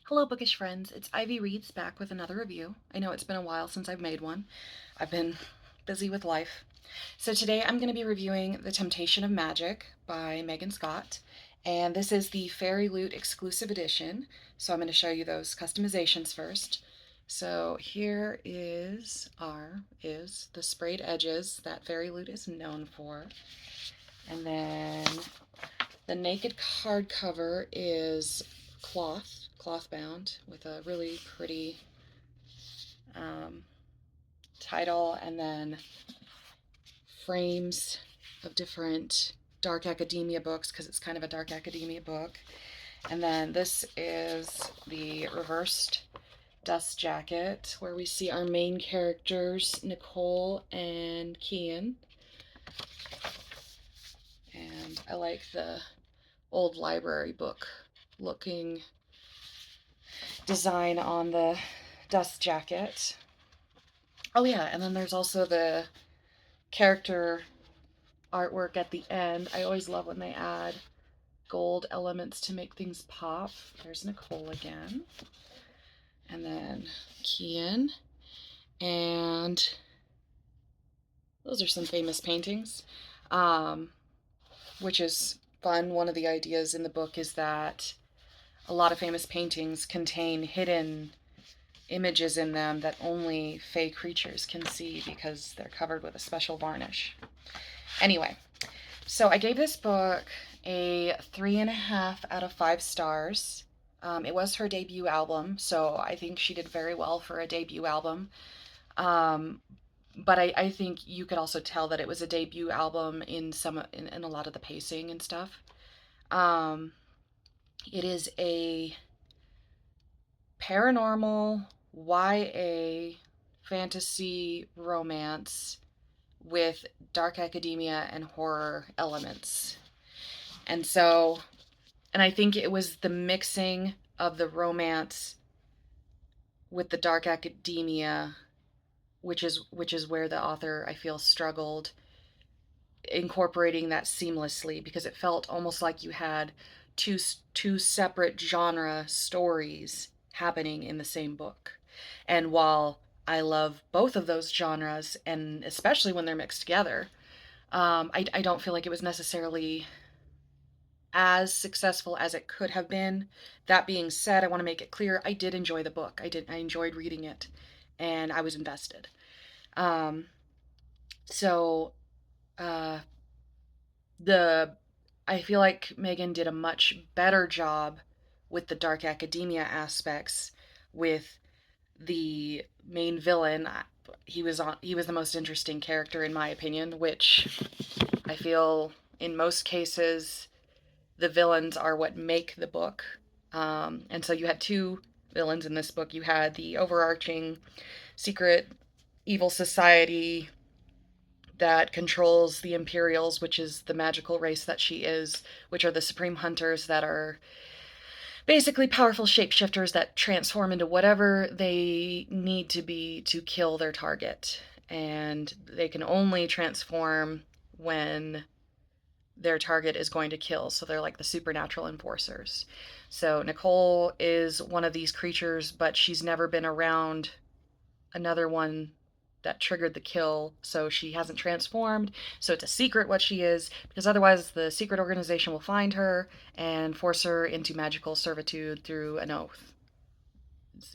Hello, bookish friends. It's Ivy Reads back with another review. I know it's been a while since I've made one. I've been busy with life. So today I'm going to be reviewing The Temptation of Magic by Megan Scott. And this is the Fairyloot exclusive edition. So I'm going to show you those customizations first. So here is the sprayed edges that Fairyloot is known for. And then the naked card cover is cloth bound with a really pretty title, and then frames of different dark academia books because it's kind of a dark academia book. And then this is the reversed dust jacket where we see our main characters, Nicole and Kyan. And I like the old library book looking design on the dust jacket. Oh yeah, and then there's also the character artwork at the end. I always love when they add gold elements to make things pop. There's Nicole again. And then Kyan. And those are some famous paintings, which is fun. One of the ideas in the book is that a lot of famous paintings contain hidden images in them that only fey creatures can see because they're covered with a special varnish. Anyway, so I gave this book a 3.5 out of 5 stars. It was her debut album, so I think she did very well for a debut album. But I think you could also tell that it was a debut album in a lot of the pacing and stuff. It is a paranormal YA fantasy romance with dark academia and horror elements. And I think it was the mixing of the romance with the dark academia, which is where the author, I feel, struggled incorporating that seamlessly, because it felt almost like you had two separate genre stories happening in the same book. And while I love both of those genres, and especially when they're mixed together, I don't feel like it was necessarily as successful as it could have been. That being said, I want to make it clear I did enjoy the book. I enjoyed reading it, and I was invested. Um, so uh, the I feel like Megan did a much better job with the dark academia aspects with the main villain. He was the most interesting character in my opinion, which I feel in most cases the villains are what make the book. And so you had two villains in this book. You had the overarching secret evil society that controls the Imperials, which is the magical race that she is, which are the Supreme Hunters that are basically powerful shapeshifters that transform into whatever they need to be to kill their target. And they can only transform when their target is going to kill. So they're like the supernatural enforcers. So Nicole is one of these creatures, but she's never been around another one that triggered the kill, so she hasn't transformed. So it's a secret what she is, because otherwise the secret organization will find her and force her into magical servitude through an oath.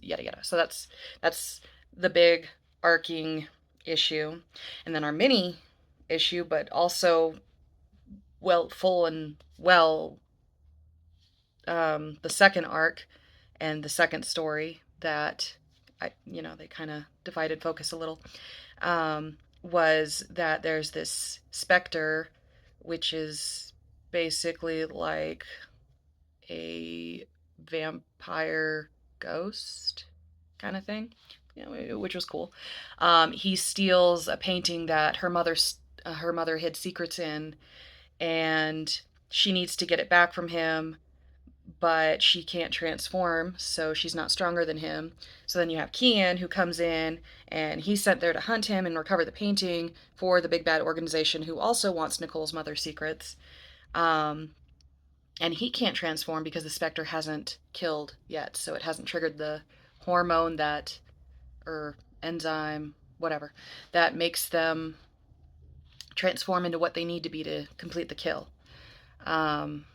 Yada yada. So that's the big arcing issue. And then our mini issue, but also full and well, the second arc and the second story that they kind of divided focus a little, was that there's this specter, which is basically like a vampire ghost kind of thing, which was cool. He steals a painting that her mother hid secrets in, and she needs to get it back from him, but she can't transform, so she's not stronger than him. So then you have Kyan, who comes in, and he's sent there to hunt him and recover the painting for the big bad organization who also wants Nicole's mother's secrets. Um, And he can't transform because the specter hasn't killed yet, so it hasn't triggered the hormone that, or enzyme, whatever, that makes them transform into what they need to be to complete the kill. Um,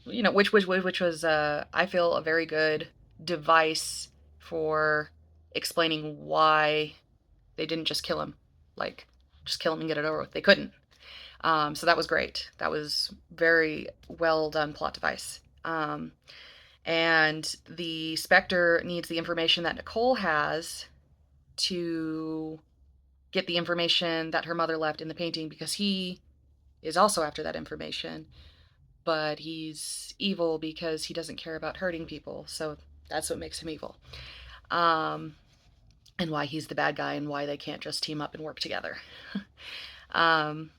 which was I feel a very good device for explaining why they didn't just kill him, like just kill him and get it over with. They couldn't. So that was great. That was very well done plot device. And the Spectre needs the information that Nicole has to get the information that her mother left in the painting, because he is also after that information, but he's evil because he doesn't care about hurting people. So that's what makes him evil. Um, and why he's the bad guy and why they can't just team up and work together. um,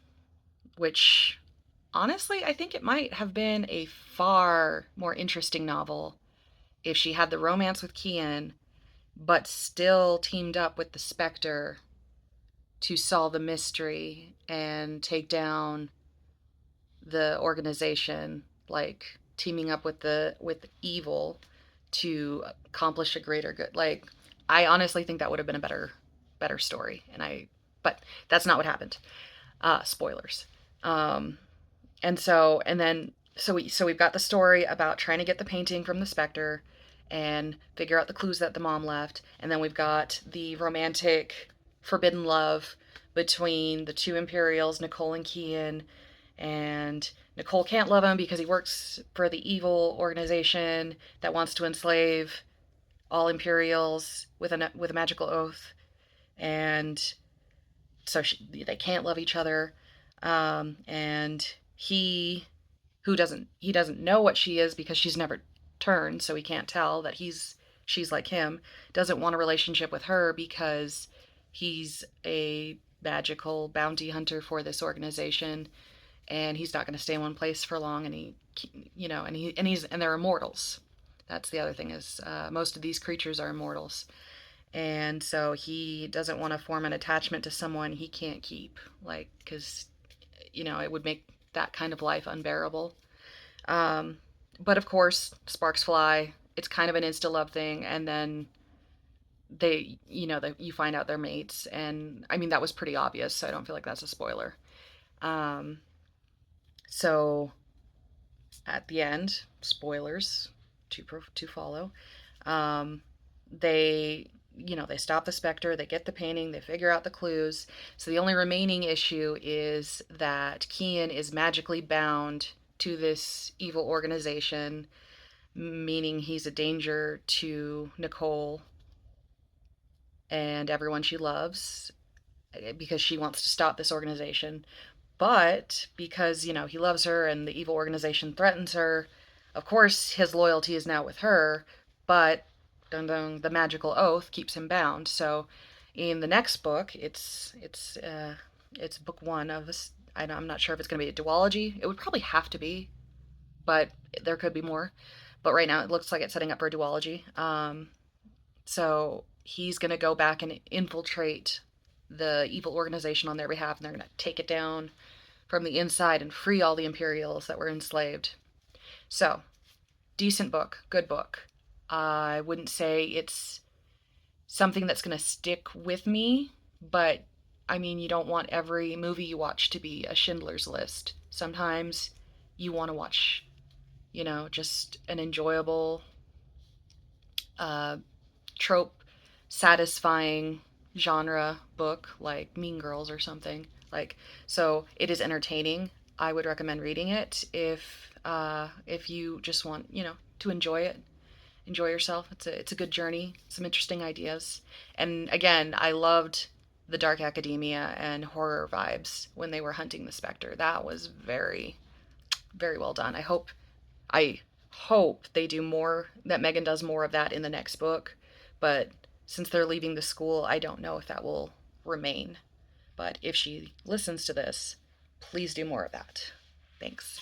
which honestly, I think it might have been a far more interesting novel if she had the romance with Kyan, but still teamed up with the Spectre to solve the mystery and take down the organization, like teaming up with evil to accomplish a greater good. Like, I honestly think that would have been a better story. But that's not what happened. Spoilers. Um, and we've got the story about trying to get the painting from the Spectre and figure out the clues that the mom left, and then we've got the romantic forbidden love between the two Imperials, Nicole and Kyan, and Nicole can't love him because he works for the evil organization that wants to enslave all Imperials with a magical oath, and so they can't love each other. And he doesn't know what she is because she's never turned, so he can't tell that she's like him. Doesn't want a relationship with her because he's a magical bounty hunter for this organization, and he's not going to stay in one place for long. And and they're immortals. That's the other thing, is most of these creatures are immortals, and so he doesn't want to form an attachment to someone he can't keep, like, because it would make that kind of life unbearable. Um, but of course, sparks fly. It's kind of an insta love thing, and then you find out they're mates, and I mean that was pretty obvious, so I don't feel like that's a spoiler. Um, so at the end, spoilers to follow. Um, they they stop the Spectre, they get the painting, they figure out the clues. So the only remaining issue is that Kyan is magically bound to this evil organization, meaning he's a danger to Nicole and everyone she loves, because she wants to stop this organization. But because, he loves her and the evil organization threatens her, of course his loyalty is now with her, but dun dun, the magical oath keeps him bound. So in the next book, it's book one of this. I'm not sure if it's going to be a duology. It would probably have to be, but there could be more. But right now it looks like it's setting up for a duology. So he's going to go back and infiltrate the evil organization on their behalf, and they're going to take it down from the inside and free all the Imperials that were enslaved. So, decent book, good book. I wouldn't say it's something that's going to stick with me, but I mean, you don't want every movie you watch to be a Schindler's List. Sometimes you want to watch, just an enjoyable, uh, trope satisfying genre book like Mean Girls or something. Like, so it is entertaining. I would recommend reading it if you just want, to enjoy yourself. It's a good journey, some interesting ideas. And again, I loved the dark academia and horror vibes when they were hunting the Spectre. That was very, very well done. I hope they do more, that Megan does more of that in the next book, but since they're leaving the school, I don't know if that will remain. But if she listens to this, please do more of that. Thanks.